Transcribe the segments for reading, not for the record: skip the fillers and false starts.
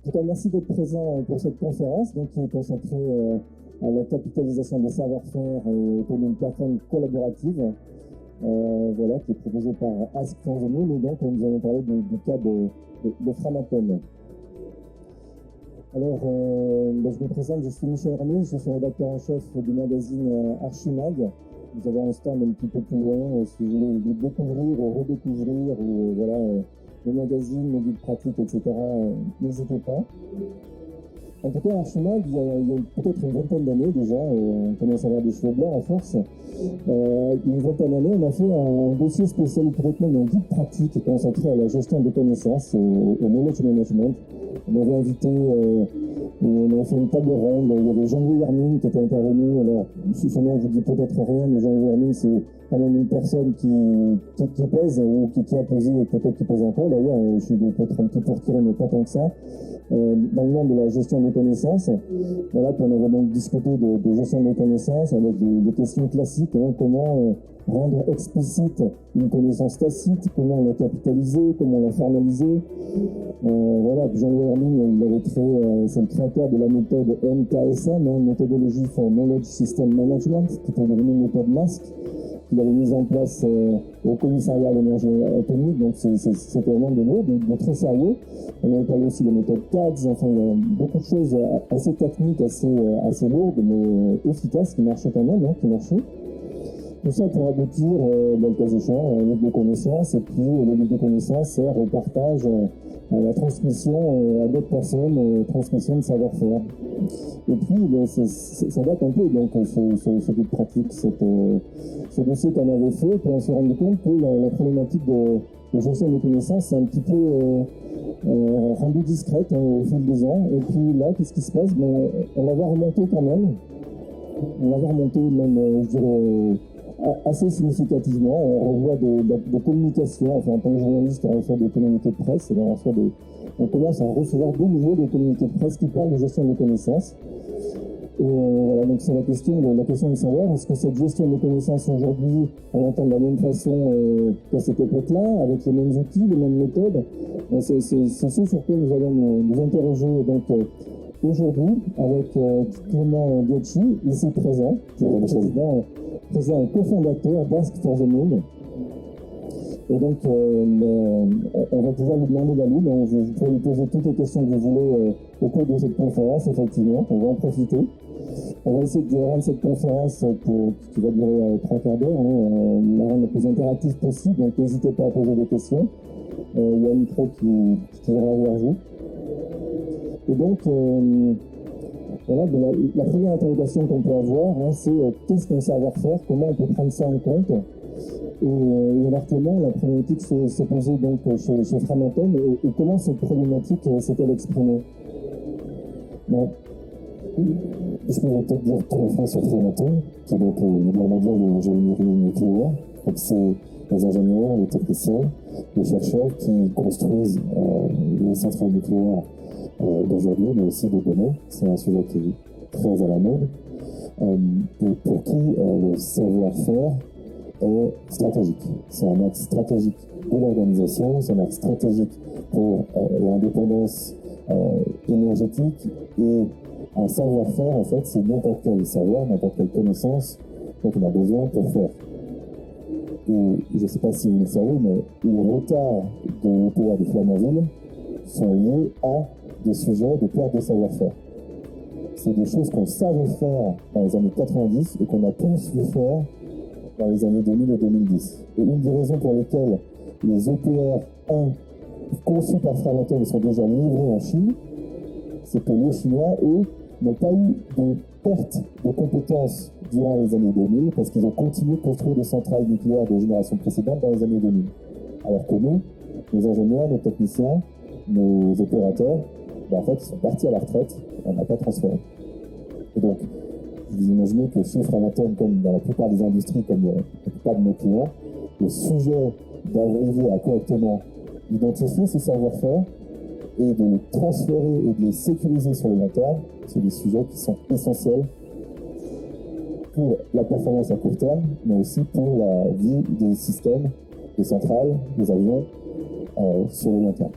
En tout cas, merci d'être présent pour cette conférence, donc, qui est consacrée à la capitalisation des savoir-faire autour d'une plateforme collaborative, voilà, qui est proposée par Ask for the Moon, et donc nous allons parler du cas de Framatome. Alors, je me présente, je suis Michel Hermé, je suis rédacteur en chef du magazine Archimag. Vous avez un stand un petit peu plus loin, si vous voulez découvrir ou redécouvrir, ou voilà, le magazine, les guides pratiques, etc., n'hésitez pas. En tout cas, Archimag, il y a peut-être une vingtaine d'années déjà, on commence à avoir des cheveux blancs à force. Une vingtaine d'années, on a fait un dossier spécial historiquement d'un guide pratique consacré à la gestion des connaissances, au knowledge management. On avait invité, on a fait une table ronde, il y avait Jean-Louis Hermine qui était intervenu. Alors, son nom, je vous dis peut-être rien, mais Jean-Louis Hermine, c'est quand même une personne qui pèse, ou qui a posé, peut-être qui pèse encore. D'ailleurs, je suis peut-être un petit peu retiré, mais pas tant que ça. Dans le monde de la gestion des connaissances. Voilà, puis on avait donc discuté de gestion des connaissances avec des questions classiques, hein, comment rendre explicite une connaissance tacite, comment la capitaliser, comment la formaliser. Voilà, Jean-Louis Hermine, il avait créé, c'est le créateur de la méthode MKSM, hein, méthodologie for Knowledge System Management, qui était devenue une méthode MASC, qu'il avait mise en place au commissariat à l'énergie atomique, donc c'était vraiment de très sérieux. On avait parlé aussi de méthodes CADS, enfin il y a beaucoup de choses assez techniques, assez lourdes, mais efficaces, qui marchaient quand même, hein, qui marchaient. Tout ça pour aboutir, dans le cas échéant, à un livre de connaissances, et puis le livre de connaissances sert au partage, à la transmission à d'autres personnes, transmission de savoir-faire. Et puis, ça date un peu, donc, ce guide pratique, ce dossier qu'on avait fait, puis on s'est rendu compte que la problématique de gestion des connaissances, c'est un petit peu rendue discrète, hein, au fil des ans. Et puis là, qu'est-ce qui se passe? On va voir remonter quand même. On va voir remonter même, je dirais, assez significativement. On revoit des communications, enfin en tant que journaliste, on reçoit des communiqués de presse, et on commence à recevoir de nouveau des communiqués de presse qui parlent de gestion des connaissances. Et voilà, donc c'est la question de savoir, est-ce que cette gestion des connaissances aujourd'hui, on l'entend de la même façon qu'à cette époque-là, avec les mêmes outils, les mêmes méthodes. C'est ce sur quoi nous allons nous interroger donc, aujourd'hui avec Clément Dietchi, ici présent, qui est le président et cofondateur d'Ask for the Moon. Et donc, on va pouvoir lui demander d'aller, donc vous pouvez lui poser toutes les questions que vous voulez au cours de cette conférence, effectivement, on va en profiter. On va essayer de rendre cette conférence qui va durer 3 quarts d'heure, hein, la rendre la plus interactive possible, donc n'hésitez pas à poser des questions. Il y a un micro qui viendra vers vous. Et donc, voilà, la première interrogation qu'on peut avoir, hein, c'est qu'est-ce qu'un savoir-faire, comment on peut prendre ça en compte. Et largement, la problématique s'est posée donc chez Framatome, et comment cette problématique s'est-elle exprimée? Bon. Est-ce que je vais peut-être dire 3 phrases sur Framatome, qui est donc le leader mondial de l'ingénierie nucléaire. Donc c'est les ingénieurs, les techniciens, les chercheurs qui construisent les centrales nucléaires d'aujourd'hui, mais aussi de demain. C'est un sujet qui est très à la mode. Et pour qui le savoir-faire est stratégique. C'est un axe stratégique de l'organisation, c'est un axe stratégique pour l'indépendance énergétique, et un savoir-faire, en fait, c'est n'importe quel savoir, n'importe quelle connaissance dont on a besoin pour faire. Et je ne sais pas si vous le savez, mais les retards de l'EPA de Flamanville sont liés à des sujets de perte de savoir-faire. C'est des choses qu'on savait faire dans les années 90 et qu'on a tous su faire dans les années 2000 et 2010. Et une des raisons pour lesquelles les EPR 1 conçus par Framatome sont déjà livrés en Chine, c'est que les Chinois, eux, n'ont pas eu de perte de compétences durant les années 2000 parce qu'ils ont continué de construire des centrales nucléaires de génération précédente dans les années 2000. Alors que nous, nos ingénieurs, nos techniciens, nos opérateurs, en fait, ils sont partis à la retraite, on n'a pas transféré. Et donc, vous imaginez que chez Framatome, comme dans la plupart des industries, comme la plupart de nos clients, le sujet d'arriver à correctement identifier ce savoir-faire et de les transférer et de les sécuriser sur le long terme, c'est des sujets qui sont essentiels pour la performance à court terme, mais aussi pour la vie des systèmes, des centrales, des avions sur le long terme.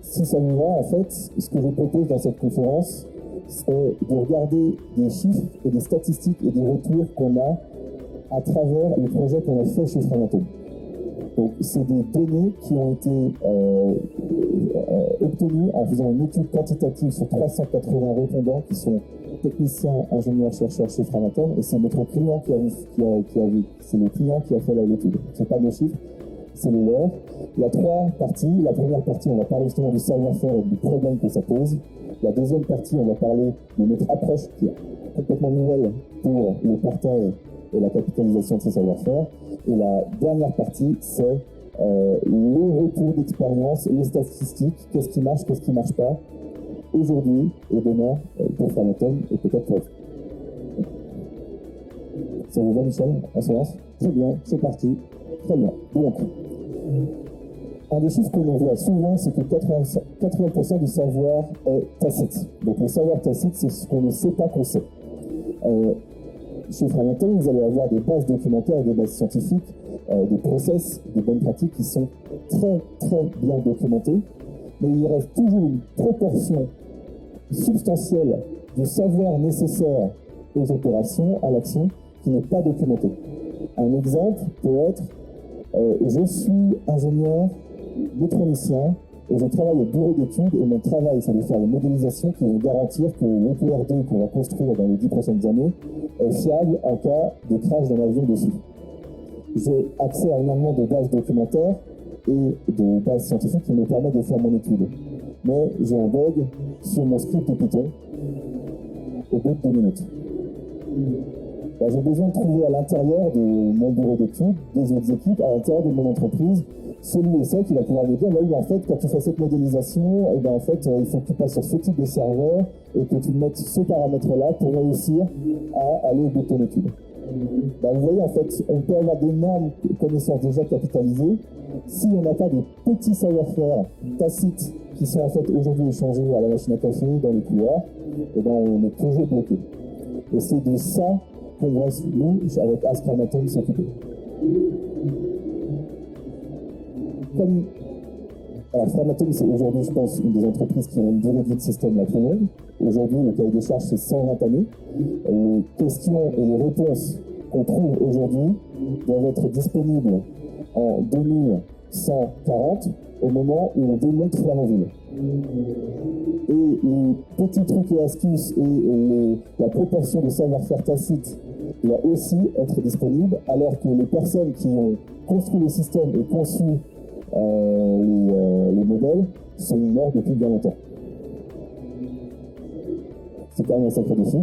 si ça vous va, en fait, ce que je propose dans cette conférence, c'est de regarder des chiffres et des statistiques et des retours qu'on a à travers le projet qu'on a fait chez Framatome. Donc, c'est des données qui ont été obtenues en faisant une étude quantitative sur 380 répondants qui sont techniciens, ingénieurs, chercheurs chez Framatome, et c'est notre client c'est le client qui a fait l'étude. C'est pas nos chiffres, c'est les leurs. Il y a trois parties. La première partie, on va parler justement du savoir-faire et du problème que ça pose. La deuxième partie, on va parler de notre approche qui est complètement nouvelle pour le partage et la capitalisation de ces savoir-faire. Et la dernière partie, c'est le retour d'expérience, les statistiques, qu'est-ce qui marche, qu'est-ce qui ne marche pas, aujourd'hui et demain pour Framatome et peut-être pour vous. Ça vous va, Michel, en séance? Très bien, c'est parti. Très bien. Donc, un des chiffres que l'on voit souvent, c'est que 80% du savoir est tacite. Donc le savoir tacite, c'est ce qu'on ne sait pas qu'on sait. Chez Framatome, vous allez avoir des bases documentaires, des bases scientifiques, des process, des bonnes pratiques qui sont très très bien documentées, mais il reste toujours une proportion substantielle du savoir nécessaire aux opérations, à l'action, qui n'est pas documentée. Un exemple peut être je suis ingénieur, métronicien, et je travaille au bureau d'études, et mon travail, c'est de faire les modélisations qui vont garantir que l'EPR2 qu'on va construire dans les 10 prochaines années est fiable en cas de crash d'un avion dessus. J'ai accès à énormément de bases documentaires et de bases scientifiques qui me permettent de faire mon étude. Mais j'ai un bug sur mon script Python au bout de 2 minutes. J'ai besoin de trouver à l'intérieur de mon bureau d'études, des autres équipes, à l'intérieur de mon entreprise, celui et celle qui va pouvoir me dire, oui, en fait, quand tu fais cette modélisation, eh ben, en fait, il faut que tu passes sur ce type de serveur et que tu mettes ce paramètre-là pour réussir à aller au bout de ton étude. Vous voyez, en fait, on peut avoir d'énormes connaissances déjà capitalisées. Si on n'a pas des petits savoir-faire tacites qui sont en fait aujourd'hui échangés à la machine à café, dans les couloirs, eh ben, on est toujours bloqué. Et c'est de ça qu'on va, nous, avec Ask Framatome, s'occuper. Alors, Framatome, c'est aujourd'hui, je pense, une des entreprises qui ont une durée de vie de système la plus longue. Aujourd'hui, le cahier des charges, c'est 120 années. Les questions et les réponses qu'on trouve aujourd'hui doivent être disponibles en 2140, au moment où on démonte Flamanville. Et les petits trucs et astuces et la proportion de savoir-faire tacite doit aussi être disponible, alors que les personnes qui ont construit le système et conçu les modèles sont morts depuis bien longtemps. C'est quand même un sacré défi.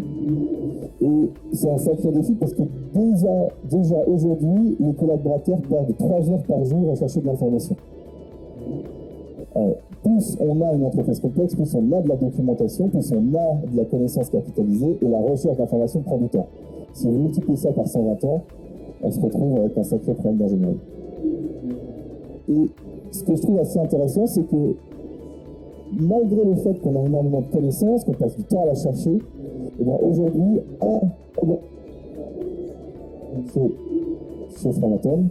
Et c'est un sacré défi parce que déjà aujourd'hui, les collaborateurs perdent 3 heures par jour à chercher de l'information. Plus on a une entreprise complexe, plus on a de la documentation, plus on a de la connaissance capitalisée, et la recherche d'information prend du temps. Si vous multipliez ça par 120 ans, on se retrouve avec un sacré problème d'ingénierie. Et ce que je trouve assez intéressant, c'est que malgré le fait qu'on a énormément de connaissances, qu'on passe du temps à la chercher, et bien aujourd'hui, chez Framatome,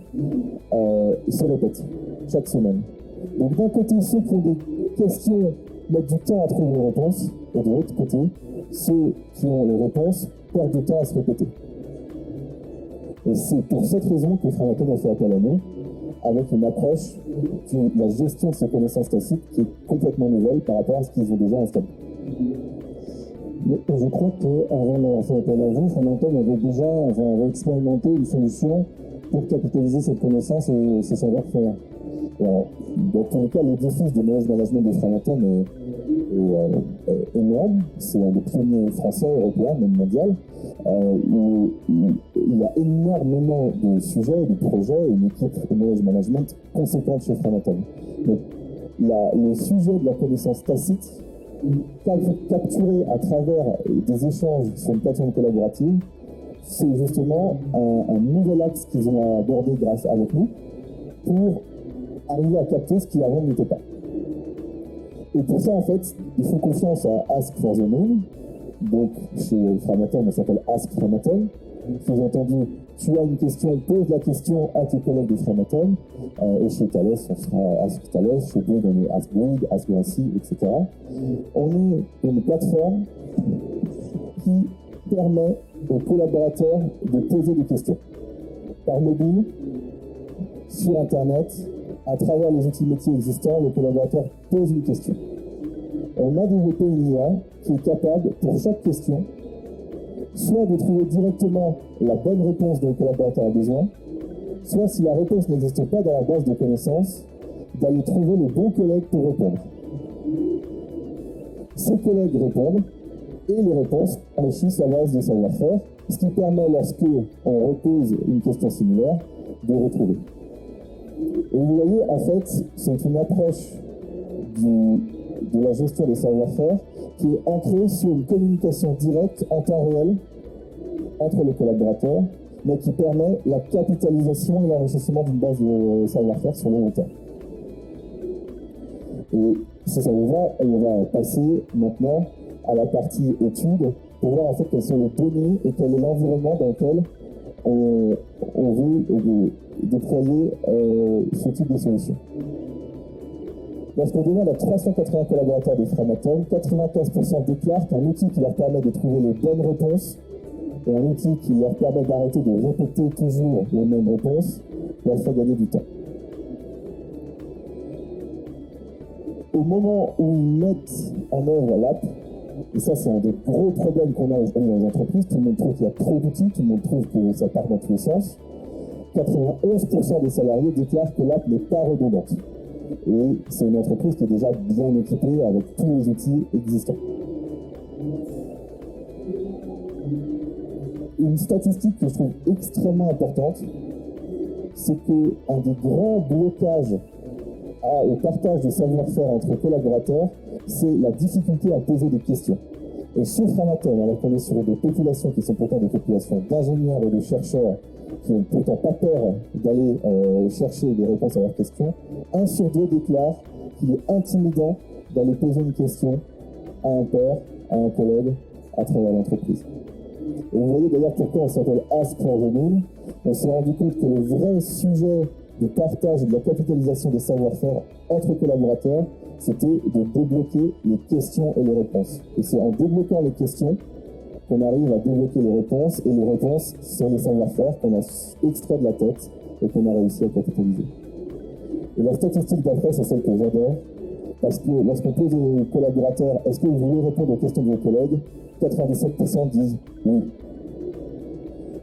se répète chaque semaine. Donc d'un côté, ceux qui ont des questions mettent du temps à trouver les réponses, et de l'autre côté, ceux qui ont les réponses perdent du temps à se répéter. Et c'est pour cette raison que Framatome a fait appel à nous, avec une approche de la gestion de ces connaissances tacites qui est complètement nouvelle par rapport à ce qu'ils ont déjà installé. Je crois qu'avant d'avoir fait appel à vous, Framatome avait expérimenté une solution pour capitaliser cette connaissance et ce savoir-faire. Alors, dans tous les cas, l'édifice de knowledge management de Framatome est énorme. C'est un des premiers français, européens, même mondial. Il y a énormément de sujets, de projets, une équipe de knowledge management conséquente chez Framatome. Donc, le sujet de la connaissance tacite, capturé à travers des échanges sur une plateforme collaborative, c'est justement un nouvel axe qu'ils ont abordé grâce avec nous pour arriver à capter ce qui avant n'était pas. Et pour ça, en fait, ils font confiance à Ask for the Moon. Donc, chez Framatome, ça s'appelle Ask Framatome. Sous-entendu, tu as une question, pose la question à tes collègues de Framatome, et chez Thales, on sera Ask Thales, chez Bouygues, on est Ask Bouygues, Ask Vinci, etc. On est une plateforme qui permet aux collaborateurs de poser des questions. Par mobile, sur Internet, à travers les outils métiers existants, le collaborateur pose une question. On a développé une IA qui est capable, pour chaque question, soit de trouver directement la bonne réponse dont le collaborateur a besoin, soit si la réponse n'existe pas dans la base de connaissances, d'aller trouver le bon collègue pour répondre. Ces collègues répondent et les réponses enrichissent la base de savoir-faire, ce qui permet, lorsque on repose une question similaire, de retrouver. Et vous voyez, en fait, c'est une approche de la gestion des savoir-faire qui est ancrée sur une communication directe en temps réel entre les collaborateurs, mais qui permet la capitalisation et l'enrichissement d'une base de savoir-faire sur le long terme. Et si ça vous va, on va passer maintenant à la partie études pour voir en fait quelles sont les données et quel est l'environnement dans lequel on veut déployer ce type de solution. Lorsqu'on demande à 380 collaborateurs de Framatome, 95% déclarent qu'un outil qui leur permet de trouver les bonnes réponses et un outil qui leur permet d'arrêter de répéter toujours les mêmes réponses leur fait gagner du temps. Au moment où ils mettent en œuvre l'app, et ça c'est un des gros problèmes qu'on a aujourd'hui dans les entreprises, tout le monde trouve qu'il y a trop d'outils, tout le monde trouve que ça part dans tous les sens, 91% des salariés déclarent que l'app n'est pas redondante. Et c'est une entreprise qui est déjà bien équipée avec tous les outils existants. Une statistique que je trouve extrêmement importante, c'est qu'un des grands blocages au partage de savoir-faire entre collaborateurs, c'est la difficulté à poser des questions. Et chez Framatome, alors qu'on est sur des populations qui sont pourtant des populations d'ingénieurs et de chercheurs qui n'ont pourtant pas peur d'aller chercher des réponses à leurs questions, 1 sur 2 déclare qu'il est intimidant d'aller poser une question à un père, à un collègue, à travers l'entreprise. Et vous voyez d'ailleurs pourquoi on s'appelle Ask for the Moon. On s'est rendu compte que le vrai sujet de partage et de la capitalisation des savoir-faire entre collaborateurs, c'était de débloquer les questions et les réponses. Et c'est en débloquant les questions qu'on arrive à débloquer les réponses, et les réponses, c'est les savoir-faire qu'on a extraits de la tête et qu'on a réussi à capitaliser. Et la statistique d'après, c'est celle que j'adore, parce que lorsqu'on pose aux collaborateurs « Est-ce que vous voulez répondre aux questions de vos collègues ?», 97% disent « Oui ».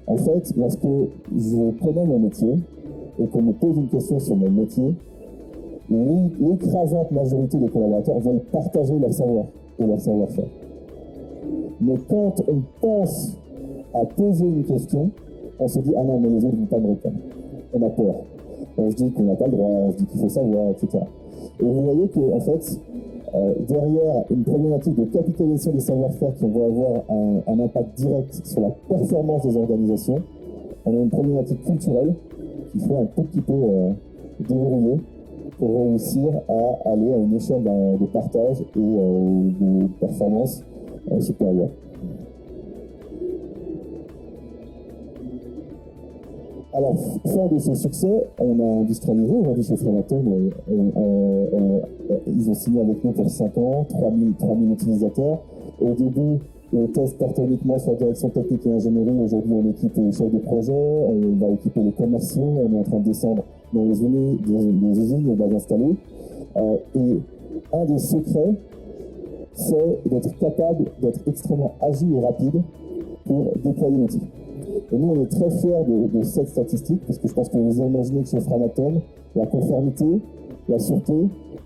En fait, lorsque je connais mon métier et qu'on me pose une question sur mon métier, l'écrasante majorité des collaborateurs veulent partager leur savoir et leur savoir-faire. Mais quand on pense à poser une question, on se dit « Ah non, mais les autres ne vont pas me répondre ». On a peur. On se dit qu'on n'a pas le droit, on se dit qu'il faut savoir, etc. Et vous voyez qu'en fait, derrière une problématique de capitalisation des savoir-faire qui va avoir un impact direct sur la performance des organisations, on a une problématique culturelle qu'il faut un tout petit peu déverrouiller pour réussir à aller à une échelle de partage et de performance supérieure. Alors, fort de ce succès, on a industrialisé aujourd'hui chez Framatome. Ils ont signé avec nous pour 5 ans, 3000 utilisateurs. Au début, le test partait uniquement sur la direction technique et ingénierie. Aujourd'hui, on équipe les chefs de projet, on va équiper les commerciaux, on est en train de descendre dans les usines, les bases installées. Et un des secrets, c'est d'être capable d'être extrêmement agile et rapide pour déployer l'outil. Et nous, on est très fiers de cette statistique, parce que je pense que vous imaginez que chez Framatome, la conformité, la sûreté,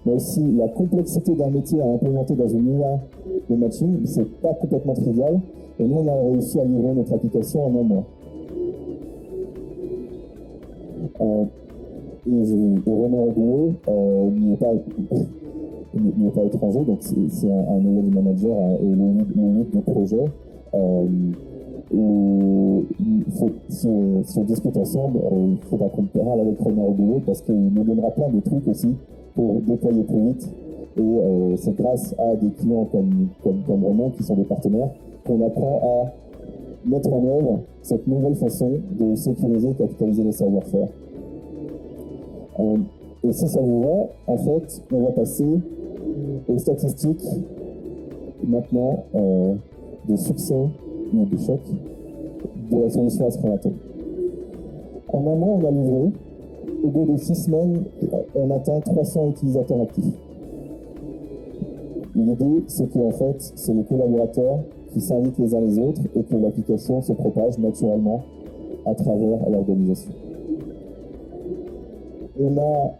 mais aussi la complexité d'un métier à implémenter dans une IA de matching, c'est pas complètement trivial. Et nous, on a réussi à livrer notre application en 1 mois. Et Romain Robuot n'y est pas étranger, donc c'est un nouveau manager et le lead du projet. Si on discute ensemble, il faudra qu'on parle avec Romain Robuot parce qu'il nous donnera plein de trucs aussi pour déployer plus vite. Et c'est grâce à des clients comme Romain, qui sont des partenaires, qu'on apprend à mettre en œuvre cette nouvelle façon de sécuriser et capitaliser les savoir-faire. Et si ça vous va, en fait, on va passer aux statistiques maintenant de succès ou d'échec de la solution Ascramatome. En un mois, on a livré. Au bout de 6 semaines, on atteint 300 utilisateurs actifs. L'idée, c'est qu'en fait, c'est les collaborateurs qui s'invitent les uns les autres et que l'application se propage naturellement à travers l'organisation. On a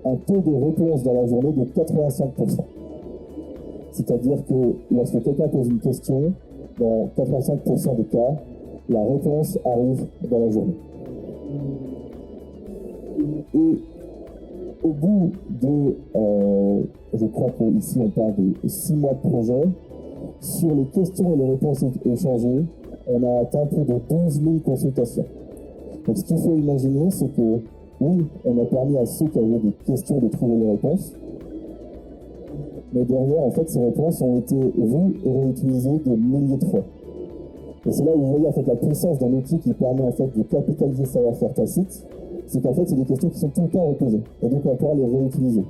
un taux de réponse dans la journée de 85%. C'est-à-dire que lorsque quelqu'un pose une question, dans 85% des cas, la réponse arrive dans la journée. Et au bout de, je crois qu'ici on parle de 6 mois de projet, sur les questions et les réponses échangées, on a atteint plus de 12 000 consultations. Donc ce qu'il faut imaginer, c'est que oui, on a permis à ceux qui avaient des questions de trouver les réponses, mais derrière, en fait, ces réponses ont été vues et réutilisées des milliers de fois. Et c'est là où vous voyez en fait la puissance d'un outil qui permet en fait de capitaliser le savoir-faire tacite, c'est qu'en fait, c'est des questions qui sont tout le temps reposées, et donc on va pouvoir les réutiliser.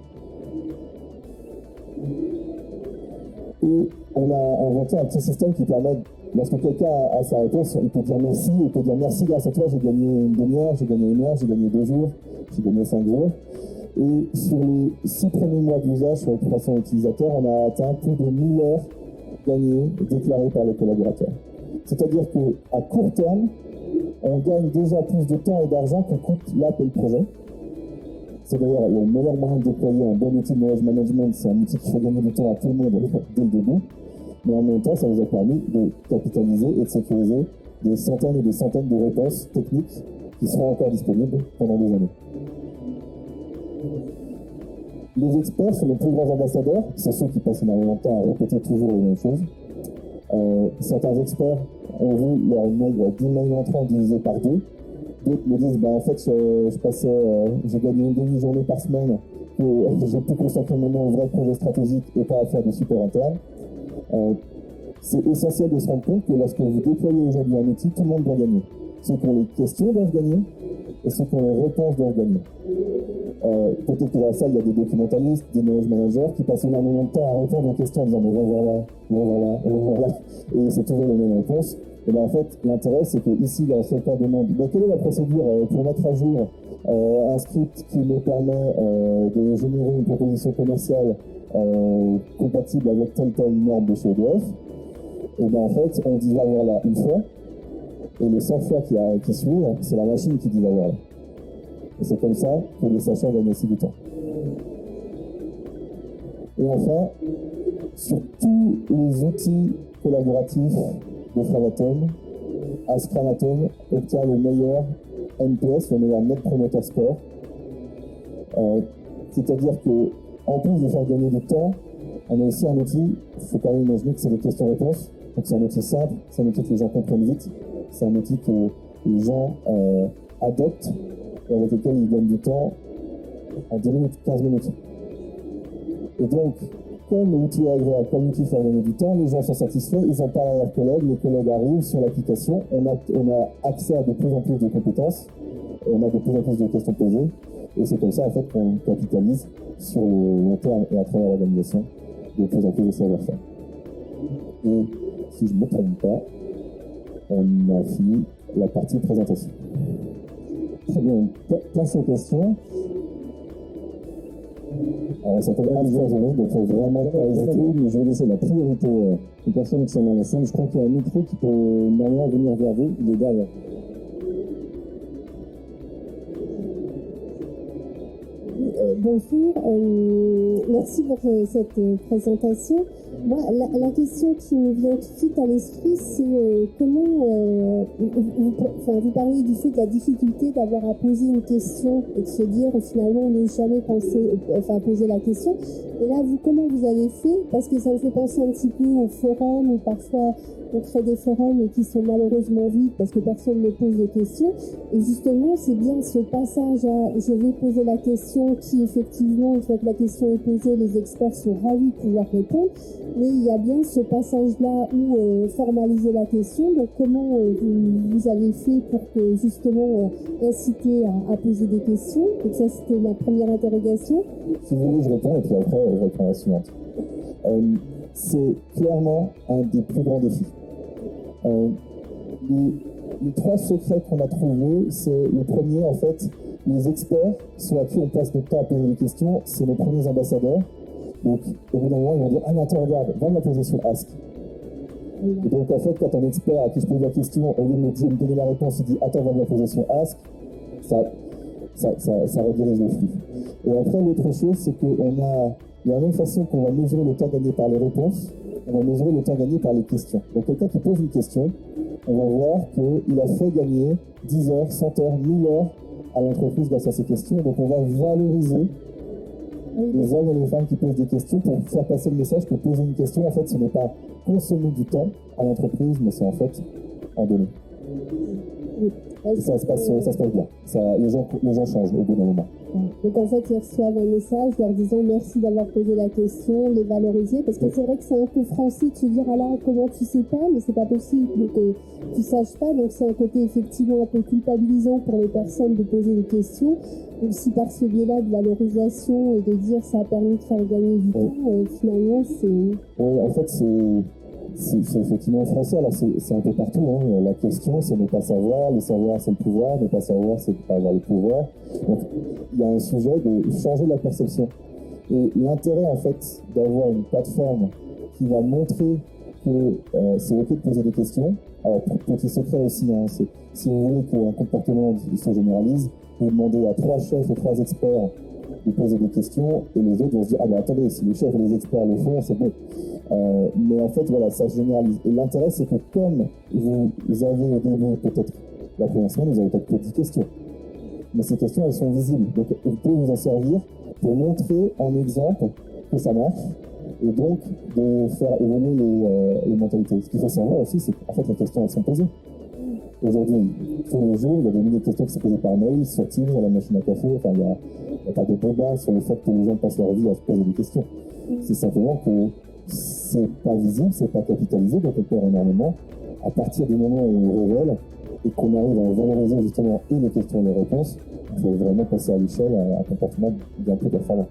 Et on a inventé un petit système qui permet, lorsque quelqu'un a sa réponse, il peut dire merci, il peut dire merci grâce à toi, j'ai gagné une demi-heure, j'ai gagné 1 heure, j'ai gagné 2 jours, j'ai gagné 5 jours. Et sur les 6 premiers mois d'usage sur les 300 utilisateurs, on a atteint plus de 1000 heures gagnées, déclarées par les collaborateurs. C'est-à-dire qu'à court terme, on gagne déjà plus de temps et d'argent que coûte l'app et le projet. C'est d'ailleurs le meilleur moyen de déployer un bon outil de knowledge management, c'est un outil qui fait gagner du temps à tout le monde dès le début. Mais en même temps, ça nous a permis de capitaliser et de sécuriser des centaines et des centaines de réponses techniques qui seront encore disponibles pendant des années. Les experts sont les plus grands ambassadeurs, c'est ceux qui passent énormément de temps à répéter toujours les mêmes choses. Certains experts ont vu leur nombre d'emails entrants divisé par 2. D'autres me disent, en fait, j'ai gagné une demi-journée par semaine, que j'ai pu consacrer mon temps au vrai projet stratégique et pas à faire du support interne. C'est essentiel de se rendre compte que lorsque vous déployez aujourd'hui un outil, tout le monde doit gagner. Ceux qui ont les questions doivent gagner et ceux qui ont les réponses doivent gagner. Peut-être que dans la salle, il y a des documentalistes, des knowledge managers qui passent énormément de temps à répondre aux questions en disant voilà, et c'est toujours les mêmes réponses. Et bien en fait, l'intérêt, c'est que ici, dans ce cas demande, quelle est la procédure pour mettre à jour un script qui me permet de générer une proposition commerciale compatible avec telle norme de chez EDF. Et bien en fait, on dit va voilà une fois, et les 100 fois qui suivent, c'est la machine qui dit va voilà. Et c'est comme ça que les sachants gagnent aussi du temps. Et enfin, sur tous les outils collaboratifs de Framatome, Ascramatome obtient le meilleur NPS, le meilleur Net Promoter Score. C'est-à-dire que, en plus de faire gagner du temps, on a aussi un outil, il faut quand même imaginer que c'est des questions-réponses. Donc c'est un outil simple, c'est un outil que les gens comprennent vite, c'est un outil que les gens adoptent et avec lequel ils gagnent du temps en 10 minutes, 15 minutes. Et donc, comme l'outil est agréable, comme l'outil fait gagner du temps, les gens sont satisfaits, ils en parlent à leurs collègues, les collègues arrivent sur l'application, on a accès à de plus en plus de compétences, on a de plus en plus de questions posées, et c'est comme ça en fait qu'on capitalise sur le long terme et à travers l'organisation de plus en plus de savoir-faire. Et si je ne me trompe pas, on a fini la partie présentation. Très bien, place aux questions. Alors, ça peut être exagéré, donc il faut vraiment pas hésiter, mais je vais laisser la priorité aux personnes qui sont dans la salle. Je crois qu'il y a un micro qui peut normalement venir vers vous, il est derrière. Bonjour, merci pour cette présentation. Moi, la question qui me vient tout de suite à l'esprit, c'est comment vous parlez du fait de la difficulté d'avoir à poser une question et de se dire finalement on n'a jamais pensé poser la question. Et là, comment vous avez fait? Parce que ça me fait penser un petit peu aux forums où parfois on crée des forums qui sont malheureusement vides parce que personne ne pose de questions. Et justement, c'est bien ce passage à je vais poser la question qui effectivement, une fois que la question est posée, les experts sont ravis de pouvoir répondre. mais il y a bien ce passage-là où formaliser la question. Donc comment vous avez fait pour que justement inciter à poser des questions? Donc ça, c'était ma première interrogation. Si vous voulez, je réponds et puis après, je réponds à la suivante. C'est clairement un des plus grands défis. Les trois secrets qu'on a trouvés, c'est le premier, en fait, les experts sur à qui on passe notre temps à poser des questions, c'est nos premiers ambassadeurs. Donc, au bout d'un moment, ils vont dire « Ah, mais attends, regarde, va me la poser sur Ask ». Et donc, en fait, quand un expert à qui je pose la question, au lieu de me donner la réponse, il dit « Attends, va me la poser sur Ask », ça redirige le flux. Et après, l'autre chose, c'est qu'il y a la même façon qu'on va mesurer le temps gagné par les réponses, on va mesurer le temps gagné par les questions. Donc, quelqu'un qui pose une question, on va voir qu'il a fait gagner 10 heures, 100 heures, 1000 heures à l'entreprise grâce à ces questions. Donc, on va valoriser les hommes et les femmes qui posent des questions pour faire passer le message que poser une question, en fait, ce n'est pas consommer du temps à l'entreprise, mais c'est en fait en donner. Et ça se passe bien. Les gens changent au bout d'un moment. Donc en fait, ils reçoivent un message leur disant merci d'avoir posé la question, les valoriser, parce que c'est vrai que c'est un peu français de se dire ah là comment tu sais pas, mais c'est pas possible que tu saches pas. Donc c'est un côté effectivement un peu culpabilisant pour les personnes de poser des questions. Aussi par ce biais-là de valorisation et de dire ça a permis de faire gagner du temps, finalement c'est... Oui, en fait c'est effectivement français, alors c'est un peu partout, hein. La question c'est ne pas savoir, le savoir c'est le pouvoir, ne pas savoir c'est ne pas avoir le pouvoir. Donc il y a un sujet de changer la perception. Et l'intérêt en fait d'avoir une plateforme qui va montrer que c'est ok de poser des questions. Alors petit secret aussi, hein, si vous voulez qu'un comportement se généralise, vous demandez à 3 chefs et 3 experts de poser des questions et les autres vont se dire ah ben attendez, si les chefs et les experts le font, c'est bon. Mais en fait voilà, ça se généralise. Et l'intérêt c'est que comme vous avez au début peut-être la première semaine, vous avez peut-être que 10 questions. Mais ces questions elles sont visibles. Donc vous pouvez vous en servir pour montrer en exemple que ça marche et donc de faire évoluer les mentalités. Ce qu'il faut savoir aussi, c'est qu'en fait les questions elles sont posées. Aujourd'hui, tous les jours, il y a des milliers de questions qui sont posées par mail, sur Teams, à la machine à café. Enfin, il n'y a pas de débat sur le fait que les gens passent leur vie à se poser des questions. C'est simplement que c'est pas visible, c'est pas capitalisé, donc on perd énormément. À partir du moment où on révèle et qu'on arrive à valoriser justement et les questions et les réponses, il faut vraiment passer à l'échelle à un comportement bien plus performant.